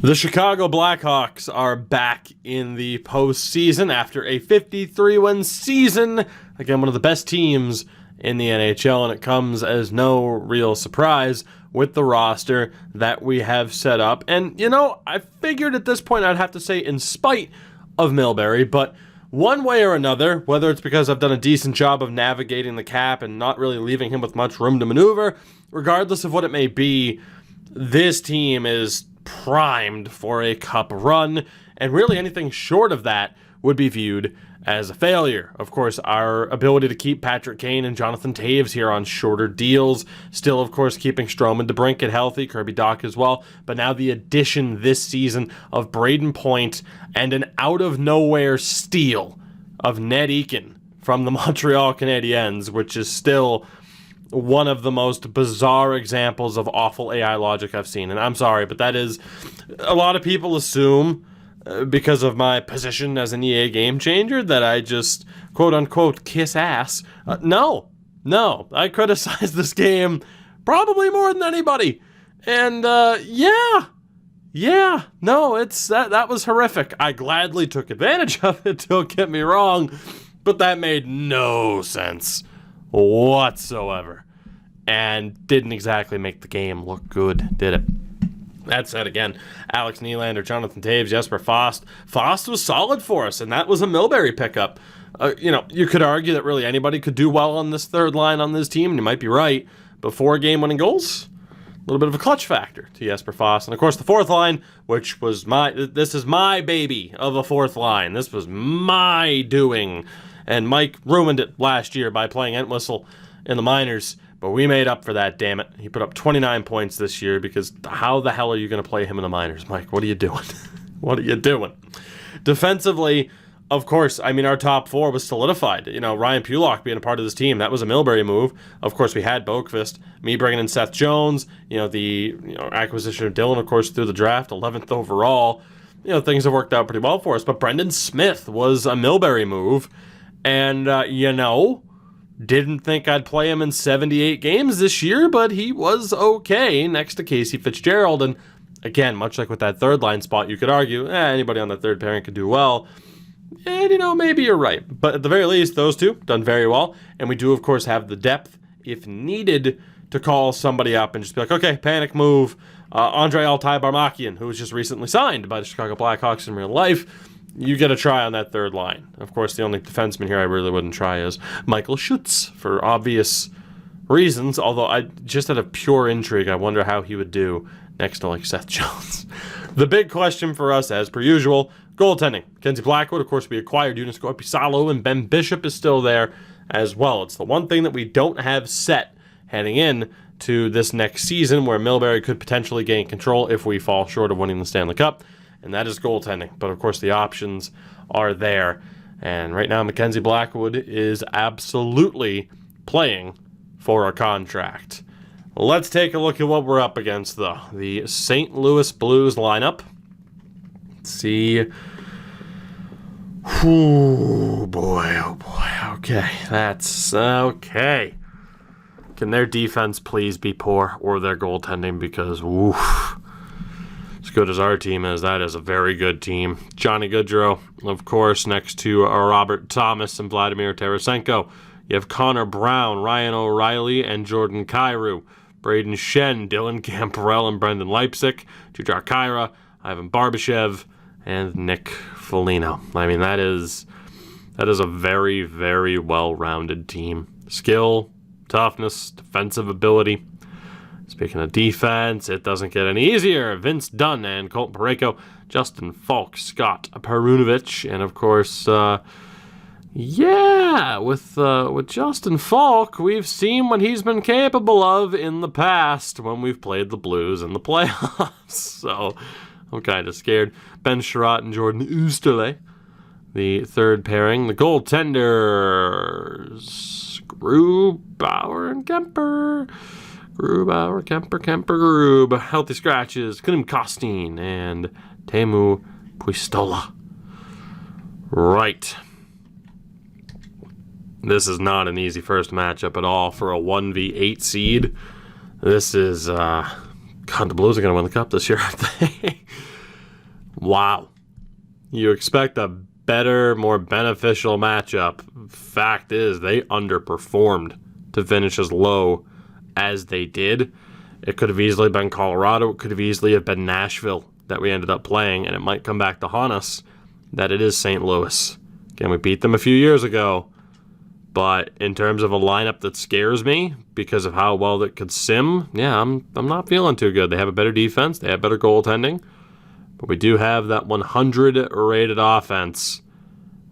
The Chicago Blackhawks are back in the postseason after a 53-win season. Again, one of the best teams in the NHL, and it comes as no real surprise with the roster that we have set up. And, you know, I figured at this point I'd have to say in spite of Milbury, but one way or another, whether it's because I've done a decent job of navigating the cap and not really leaving him with much room to maneuver, regardless of what it may be, this team is primed for a cup run, and really anything short of that would be viewed as a failure. Of course, our ability to keep Patrick Kane and Jonathan Toews here on shorter deals, still of course keeping Strome and DeBrincat healthy, Kirby Dach as well, but now the addition this season of Braden Point and an out-of-nowhere steal of Ned Eakin from the Montreal Canadiens, which is still one of the most bizarre examples of awful AI logic I've seen. And I'm sorry, but that is, a lot of people assume, because of my position as an EA game changer, that I just, quote-unquote, kiss ass. No, I criticize this game probably more than anybody. And, that was horrific. I gladly took advantage of it, don't get me wrong, but that made no sense whatsoever, and didn't exactly make the game look good, did it? That said, again, Alex Nylander, Jonathan Toews, Jesper Fast. Fast was solid for us, and that was a Milbury pickup. You could argue that really anybody could do well on this third line on this team, and you might be right, but 4 game-winning goals, a little bit of a clutch factor to Jesper Fast. And of course, the fourth line, which was this is my baby of a fourth line. This was my doing. And Mike ruined it last year by playing Entwistle in the minors, but we made up for that, damn it. He put up 29 points this year, because how the hell are you going to play him in the minors, Mike? What are you doing? What are you doing? Defensively, of course, I mean, our top 4 was solidified. You know, Ryan Pulock being a part of this team, that was a Milbury move. Of course, we had Boqvist, me bringing in Seth Jones, the acquisition of Dylan, of course, through the draft, 11th overall. Things have worked out pretty well for us, but Brendan Smith was a Milbury move. And, didn't think I'd play him in 78 games this year, but he was okay next to Casey Fitzgerald. And again, much like with that third line spot, you could argue, anybody on that third pairing could do well. And, maybe you're right. But at the very least, those two done very well. And we do, of course, have the depth, if needed, to call somebody up and just be like, okay, panic move. Andre Altai-Barmakian, who was just recently signed by the Chicago Blackhawks in real life, you get a try on that third line. Of course, the only defenseman here I really wouldn't try is Michael Schutz, for obvious reasons, although I just out of pure intrigue, I wonder how he would do next to, Seth Jones. The big question for us, as per usual, goaltending. Mackenzie Blackwood, of course, we acquired Joonas Korpisalo, and Ben Bishop is still there as well. It's the one thing that we don't have set heading in to this next season, where Milbury could potentially gain control if we fall short of winning the Stanley Cup, and that is goaltending. But of course, the options are there. And right now, Mackenzie Blackwood is absolutely playing for a contract. Let's take a look at what we're up against, though. The St. Louis Blues lineup. Let's see. Oh boy. Okay, that's okay. Can their defense please be poor, or their goaltending? Because, oof. As good as our team is, that is a very good team. Johnny Gaudreau, of course, next to Robert Thomas and Vladimir Tarasenko. You have Connor Brown, Ryan O'Reilly, and Jordan Kyrou. Braden Shen, Dylan Gamperell, and Brendan Leipsic. Jujhar Khaira, Ivan Barbashev, and Nick Foligno. I mean, that is a very, very well-rounded team. Skill, toughness, defensive ability. Speaking of defense, it doesn't get any easier. Vince Dunn and Colton Parayko, Justin Falk, Scott Perunovich, and of course, with Justin Falk, we've seen what he's been capable of in the past when we've played the Blues in the playoffs. So I'm kind of scared. Ben Sherratt and Jordan Oosterle, the third pairing. The goaltenders, Grubauer and Kemper. Grubauer, Kemper, Grub. Healthy scratches, Klim Kostin and Teemu Puistola. Right. This is not an easy first matchup at all for a 1v8 seed. This is, God, the Blues are going to win the Cup this year, aren't they? Wow. You expect a better, more beneficial matchup. Fact is, they underperformed to finish as low as they did. It could have easily been Colorado. It could have easily have been Nashville that we ended up playing, and it might come back to haunt us that it is St. Louis. Again, we beat them a few years ago, but in terms of a lineup that scares me because of how well it could sim, yeah, I'm not feeling too good. They have a better defense. They have better goaltending. But we do have that 100 rated offense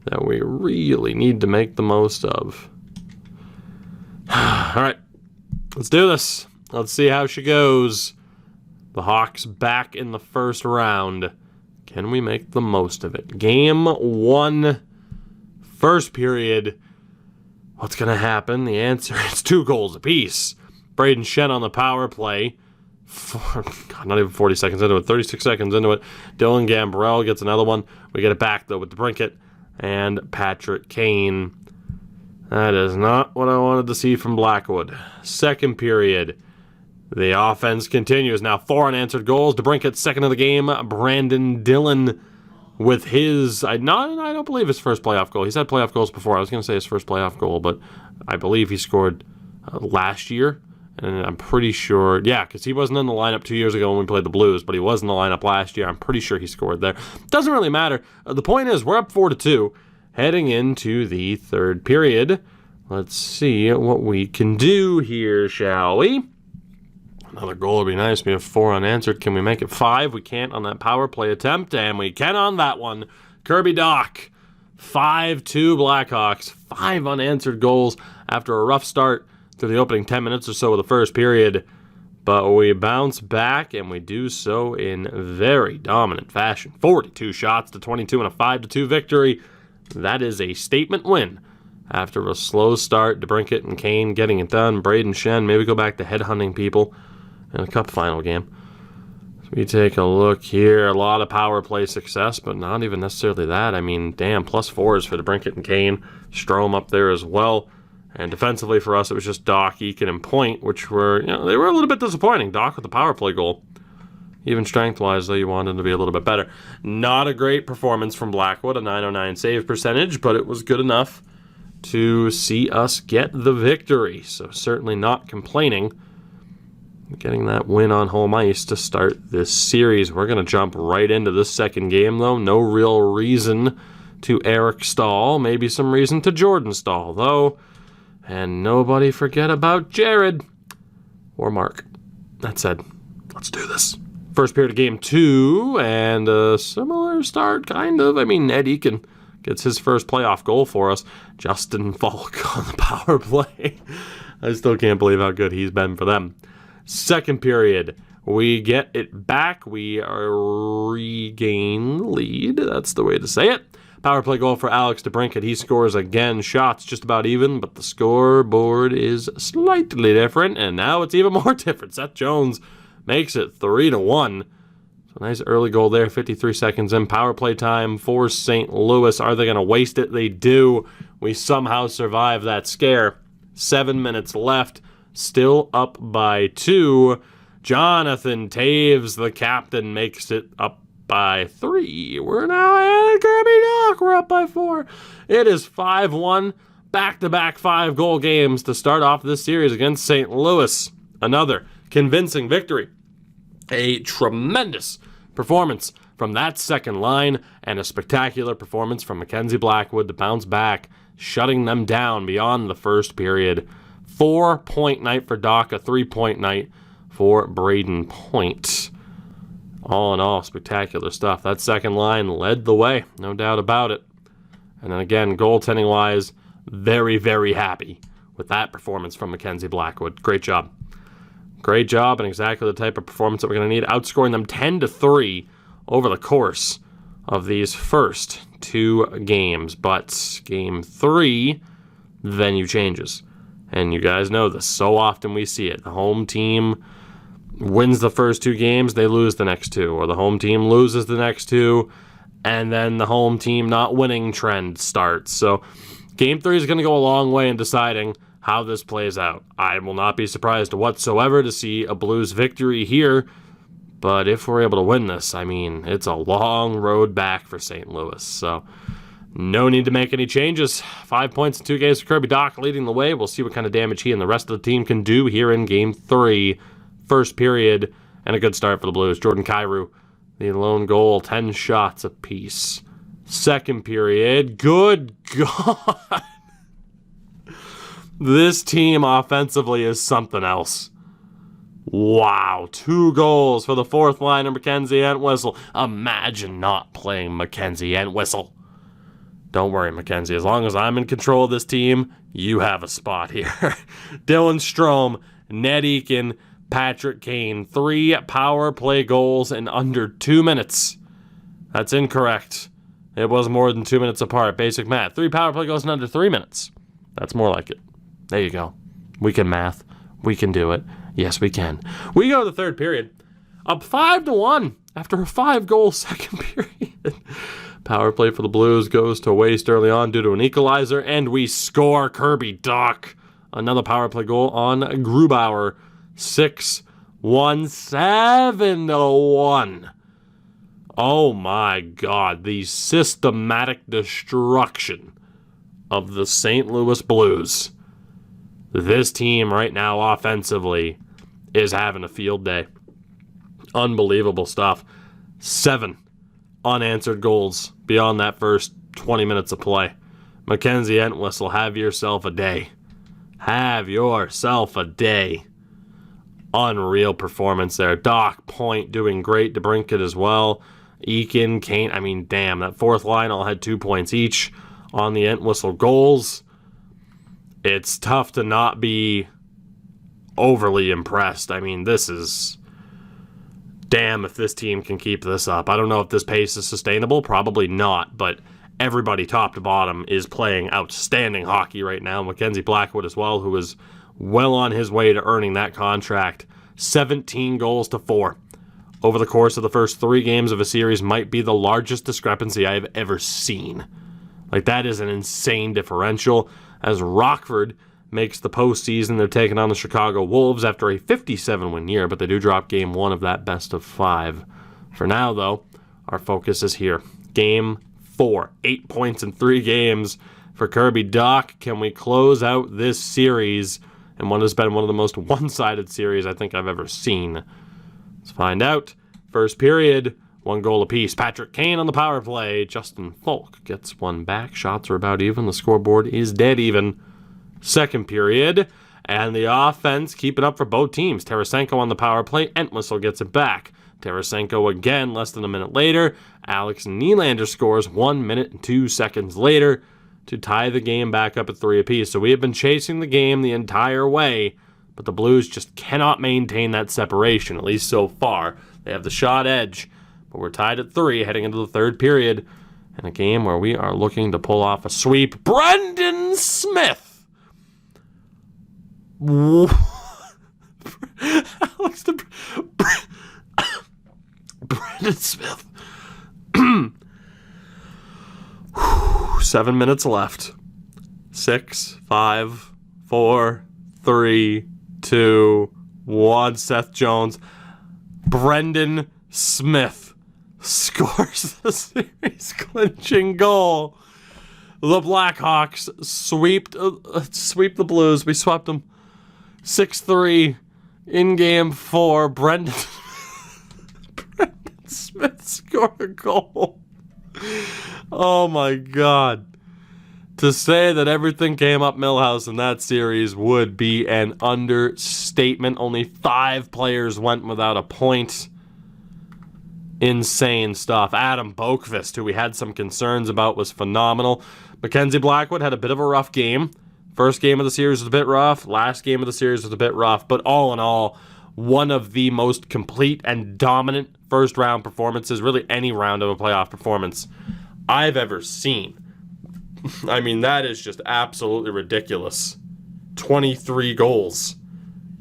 that we really need to make the most of. All right, let's do this. Let's see how she goes. The Hawks back in the first round. Can we make the most of it? Game 1, first period. What's going to happen? The answer is 2 goals apiece. Braden Shen on the power play. Not even 40 seconds into it, 36 seconds into it. Dylan Gambrell gets another one. We get it back, though, with DeBrincat and Patrick Kane. That is not what I wanted to see from Blackwood. Second period. The offense continues. Now 4 unanswered goals. DeBrincat, second of the game. Brandon Dillon with his... I don't believe his first playoff goal. He's had playoff goals before. I was going to say his first playoff goal, but I believe he scored last year. And I'm pretty sure, yeah, because he wasn't in the lineup 2 years ago when we played the Blues, but he was in the lineup last year. I'm pretty sure he scored there. Doesn't really matter. The point is, we're up 4-2, heading into the third period. Let's see what we can do here, shall we? Another goal would be nice. We have 4 unanswered. Can we make it 5? We can't on that power play attempt, and we can on that one. Kirby Dach, 5-2 Blackhawks. 5 unanswered goals after a rough start through the opening 10 minutes or so of the first period. But we bounce back, and we do so in very dominant fashion. 42 shots to 22 and a 5-2 victory. That is a statement win. After a slow start, DeBrincat and Kane getting it done. Braden Shen, maybe go back to headhunting people in a cup final game. So we take a look here. A lot of power play success, but not even necessarily that. I mean, damn, +4s for DeBrincat and Kane. Strome up there as well. And defensively for us, it was just Dach, Eakin, and Point, which were, they were a little bit disappointing. Dach with the power play goal. Even strength-wise, though, you wanted to be a little bit better. Not a great performance from Blackwood, a .909 save percentage, but it was good enough to see us get the victory. So certainly not complaining. Getting that win on home ice to start this series. We're going to jump right into this second game, though. No real reason to Eric Stahl. Maybe some reason to Jordan Stahl, though. And nobody forget about Jared or Mark. That said, let's do this. First period of game 2, and a similar start, kind of. I mean, Ed Eakin gets his first playoff goal for us. Justin Falk on the power play. I still can't believe how good he's been for them. Second period, we get it back. We regain the lead. That's the way to say it. Power play goal for Alex DeBrincat. He scores again. Shots just about even, but the scoreboard is slightly different, and now it's even more different. Seth Jones makes it 3-1. So nice early goal there, 53 seconds in. Power play time for St. Louis. Are they going to waste it? They do. We somehow survive that scare. 7 minutes left. Still up by 2. Jonathan Taves, the captain, makes it up by 3. We're now at Kirby Dach. We're up by 4. It is 5-1. Back-to-back 5-goal games to start off this series against St. Louis. Another convincing victory. A tremendous performance from that second line and a spectacular performance from Mackenzie Blackwood to bounce back, shutting them down beyond the first period. 4-point night for Dach, a 3-point night for Braden Point. All in all, spectacular stuff. That second line led the way, no doubt about it. And then again, goaltending-wise, very, very happy with that performance from Mackenzie Blackwood. Great job. Great job, and exactly the type of performance that we're going to need. Outscoring them 10-3 over the course of these first 2 games. But game 3, venue changes. And you guys know this. So often we see it. The home team wins the first 2 games, they lose the next 2. Or the home team loses the next 2, and then the home team not winning trend starts. So game 3 is going to go a long way in deciding how this plays out. I will not be surprised whatsoever to see a Blues victory here. But if we're able to win this, I mean, it's a long road back for St. Louis. So no need to make any changes. 5 points in 2 games for Kirby Dach leading the way. We'll see what kind of damage he and the rest of the team can do here in Game 3. First period, and a good start for the Blues. Jordan Kyrou, the lone goal, 10 shots apiece. Second period, good God. This team offensively is something else. Wow, 2 goals for the fourth liner, Mackenzie Entwistle. Imagine not playing Mackenzie Entwistle. Don't worry, Mackenzie. As long as I'm in control of this team, you have a spot here. Dylan Strome, Ned Eakin, Patrick Kane. 3 power play goals in under 2 minutes. That's incorrect. It was more than 2 minutes apart. Basic math. 3 power play goals in under 3 minutes. That's more like it. There you go. We can math. We can do it. Yes, we can. We go to the third period. Up 5-1 after a 5-goal second period. Power play for the Blues goes to waste early on due to an equalizer, and we score. Kirby Dach. Another power play goal on Grubauer. 6-1, 7-1. Oh my God, the systematic destruction of the St. Louis Blues. This team right now offensively is having a field day. Unbelievable stuff. 7 unanswered goals beyond that first 20 minutes of play. Mackenzie Entwistle, have yourself a day. Have yourself a day. Unreal performance there. Dach, Point doing great. DeBrincat as well. Eakin, Kane. I mean, damn, that fourth line all had 2 points each on the Entwistle goals. It's tough to not be overly impressed. I mean, this is... Damn if this team can keep this up. I don't know if this pace is sustainable. Probably not, but everybody top to bottom is playing outstanding hockey right now. Mackenzie Blackwood as well, who is well on his way to earning that contract. 17 goals to 4. Over the course of the first 3 games of a series might be the largest discrepancy I have ever seen. Like, that is an insane differential. As Rockford makes the postseason, they're taking on the Chicago Wolves after a 57-win year, but they do drop Game 1 of that best of 5. For now, though, our focus is here. Game 4. 8 points in 3 games for Kirby Dach. Can we close out this series in what has been one of the most one-sided series I think I've ever seen? Let's find out. First period, 1 goal apiece. Patrick Kane on the power play. Justin Falk gets one back. Shots are about even. The scoreboard is dead even. Second period, and the offense keeping up for both teams. Tarasenko on the power play. Entwistle gets it back. Tarasenko again less than a minute later. Alex Nylander scores 1 minute and 2 seconds later to tie the game back up at 3 apiece. So we have been chasing the game the entire way, but the Blues just cannot maintain that separation, at least so far. They have the shot edge, but we're tied at 3 heading into the third period in a game where we are looking to pull off a sweep. Brendan Smith! Alex Brendan Smith. 7 minutes left. 6, 5, 4, 3, 2, 1. Seth Jones. Brendan Smith scores the series clinching goal. The Blackhawks sweep the Blues. We swept them 6-3 in Game 4. Brendan Smith scored a goal. Oh my God. To say that everything came up Millhouse in that series would be an understatement. Only 5 players went without a point. Insane stuff. Adam Boqvist, who we had some concerns about, was phenomenal. Mackenzie Blackwood had a bit of a rough game. First game of the series was a bit rough. Last game of the series was a bit rough. But all in all, one of the most complete and dominant first-round performances, really any round of a playoff performance, I've ever seen. I mean, that is just absolutely ridiculous. 23 goals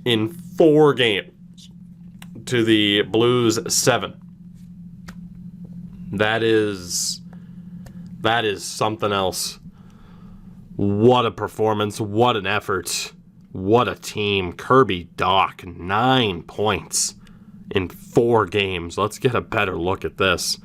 in 4 games to the Blues 7. That is something else. What a performance. What an effort. What a team. Kirby Dach, 9 points in 4 games. Let's get a better look at this.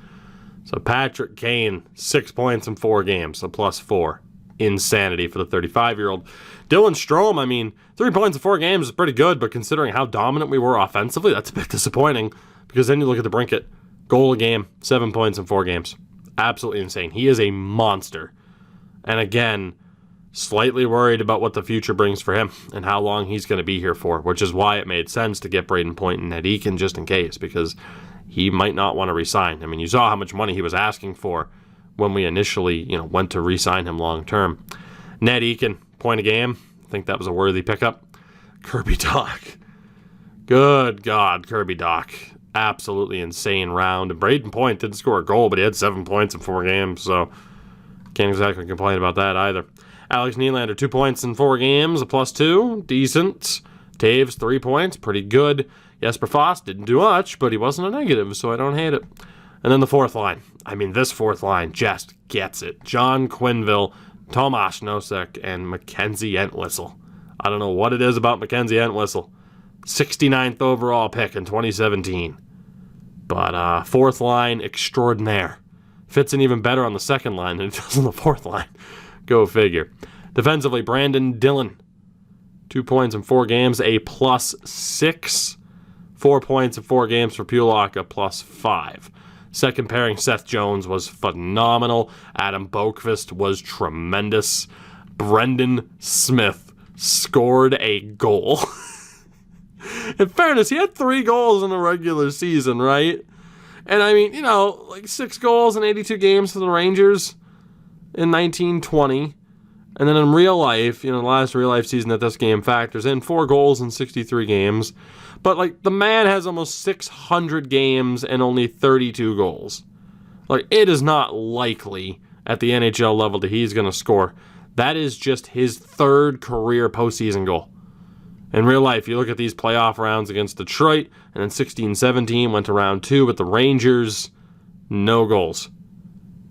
So Patrick Kane, 6 points in 4 games, so +4. Insanity for the 35-year-old. Dylan Strome, I mean, 3 points in 4 games is pretty good, but considering how dominant we were offensively, that's a bit disappointing, because then you look at the Brinket, goal a game, 7 points in 4 games. Absolutely insane. He is a monster. And again, slightly worried about what the future brings for him and how long he's going to be here for, which is why it made sense to get Braden Point and Ned Eakin just in case, because he might not want to resign. I mean, you saw how much money he was asking for when we initially, went to re-sign him long term. Ned Eakin, point a game. I think that was a worthy pickup. Kirby Dach. Good God, Kirby Dach. Absolutely insane round. And Braden Point didn't score a goal, but he had 7 points in 4 games, so can't exactly complain about that either. Alex Nylander, 2 points in 4 games, a +2. Decent. Taves, 3 points. Pretty good. Jesper Fast didn't do much, but he wasn't a negative, so I don't hate it. And then the fourth line. I mean, this fourth line just gets it. John Quenneville, Tomas Nosek, and Mackenzie Entwistle. I don't know what it is about Mackenzie Entwistle. 69th overall pick in 2017. But fourth line extraordinaire. Fits in even better on the second line than it does on the fourth line. Go figure. Defensively, Brandon Dillon. 2 points in 4 games, a +6. 4 points in 4 games for Pulock, a +5. Second pairing, Seth Jones was phenomenal. Adam Boqvist was tremendous. Brendan Smith scored a goal. In fairness, he had 3 goals in the regular season, right? And I mean, 6 goals in 82 games for the Rangers in 1920. And then in real life, the last real life season that this game factors in, 4 goals in 63 games. But, the man has almost 600 games and only 32 goals. It is not likely at the NHL level that he's going to score. That is just his 3rd career postseason goal. In real life, you look at these playoff rounds against Detroit, and then 16-17 went to round 2 with the Rangers. No goals.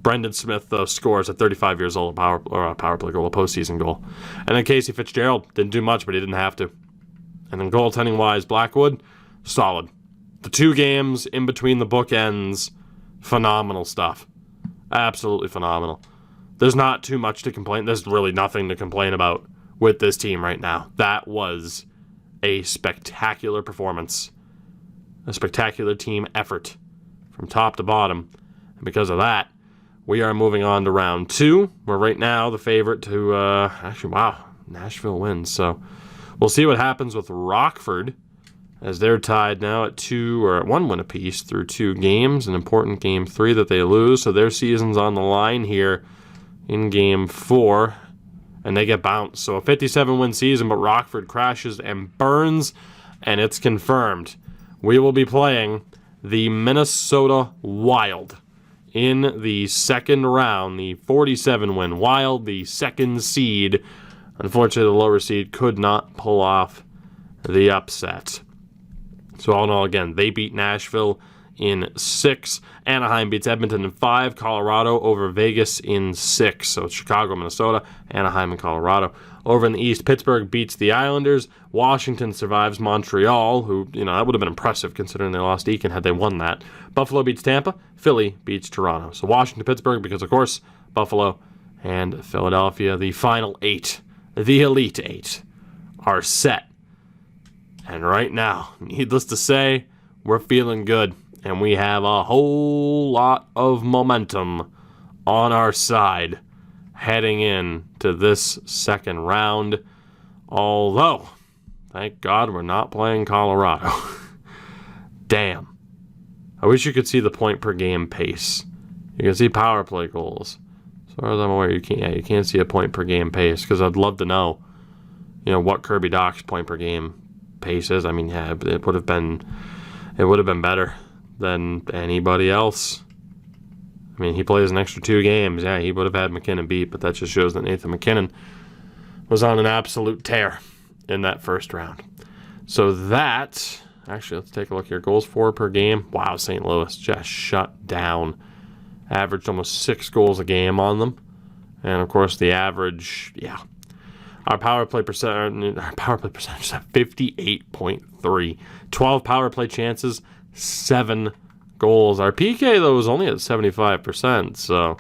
Brendan Smith, though, scores at 35 years old, a power play goal, a postseason goal. And then Casey Fitzgerald didn't do much, but he didn't have to. And then goaltending-wise, Blackwood, solid. The 2 games in between the bookends, phenomenal stuff. Absolutely phenomenal. There's not too much to complain. There's really nothing to complain about with this team right now. That was a spectacular performance. A spectacular team effort from top to bottom. And because of that, we are moving on to round 2. We're right now the favorite to, Nashville wins. So we'll see what happens with Rockford as they're tied now at 1 win apiece through 2 games. An important game 3 that they lose. So their season's on the line here in game 4. And they get bounced. So a 57-win season, but Rockford crashes and burns, and it's confirmed. We will be playing the Minnesota Wild in the second round. The 47-win Wild, the 2nd seed. Unfortunately, the lower seed could not pull off the upset. So all in all, again, they beat Nashville in 6. Anaheim beats Edmonton in 5. Colorado over Vegas in 6. So it's Chicago, Minnesota, Anaheim, and Colorado. Over in the East, Pittsburgh beats the Islanders. Washington survives Montreal, who, that would have been impressive considering they lost Eakin had they won that. Buffalo beats Tampa. Philly beats Toronto. So Washington, Pittsburgh, because, of course, Buffalo and Philadelphia, the final 8, the Elite 8, are set. And right now, needless to say, we're feeling good. And we have a whole lot of momentum on our side heading in to this second round. Although, thank God we're not playing Colorado. Damn. I wish you could see the point per game pace. You can see power play goals. As far as I'm aware, you can't see a point per game pace, because I'd love to know, what Kirby Dach's point per game pace is. I mean, yeah, it would have been better than anybody else. I mean, he plays an extra 2 games. Yeah, he would have had McKinnon beat, but that just shows that Nathan McKinnon was on an absolute tear in that first round. So that, actually, let's take a look here. Goals for per game. Wow, St. Louis just shut down. Averaged almost 6 goals a game on them. And, of course, the average, Our power play percentage is at 58.3. 12 power play chances, 7 goals. Our PK, though, is only at 75%, so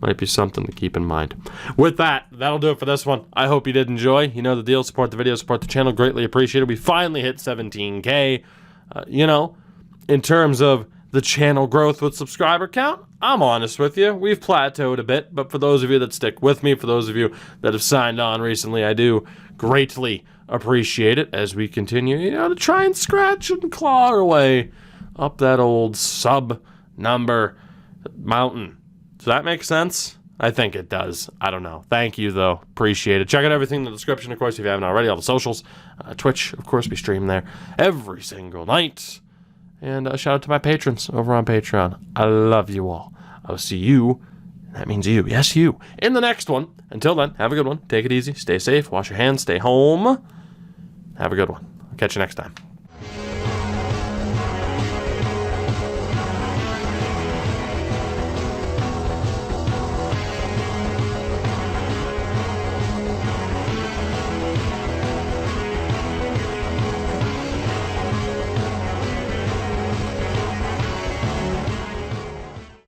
might be something to keep in mind. With that, that'll do it for this one. I hope you did enjoy. You know the deal. Support the video, support the channel. Greatly appreciated. We finally hit 17K. In terms of the channel growth with subscriber count, I'm honest with you. We've plateaued a bit, but for those of you that stick with me, for those of you that have signed on recently, I do greatly appreciate it as we continue, to try and scratch and claw our way up that old sub-number mountain. Does that make sense? I think it does. I don't know. Thank you, though. Appreciate it. Check out everything in the description, of course, if you haven't already. All the socials. Twitch, of course, we stream there every single night. And shout out to my patrons over on Patreon. I love you all. I'll see you, that means you, yes, you, in the next one. Until then, have a good one. Take it easy. Stay safe. Wash your hands. Stay home. Have a good one. I'll catch you next time.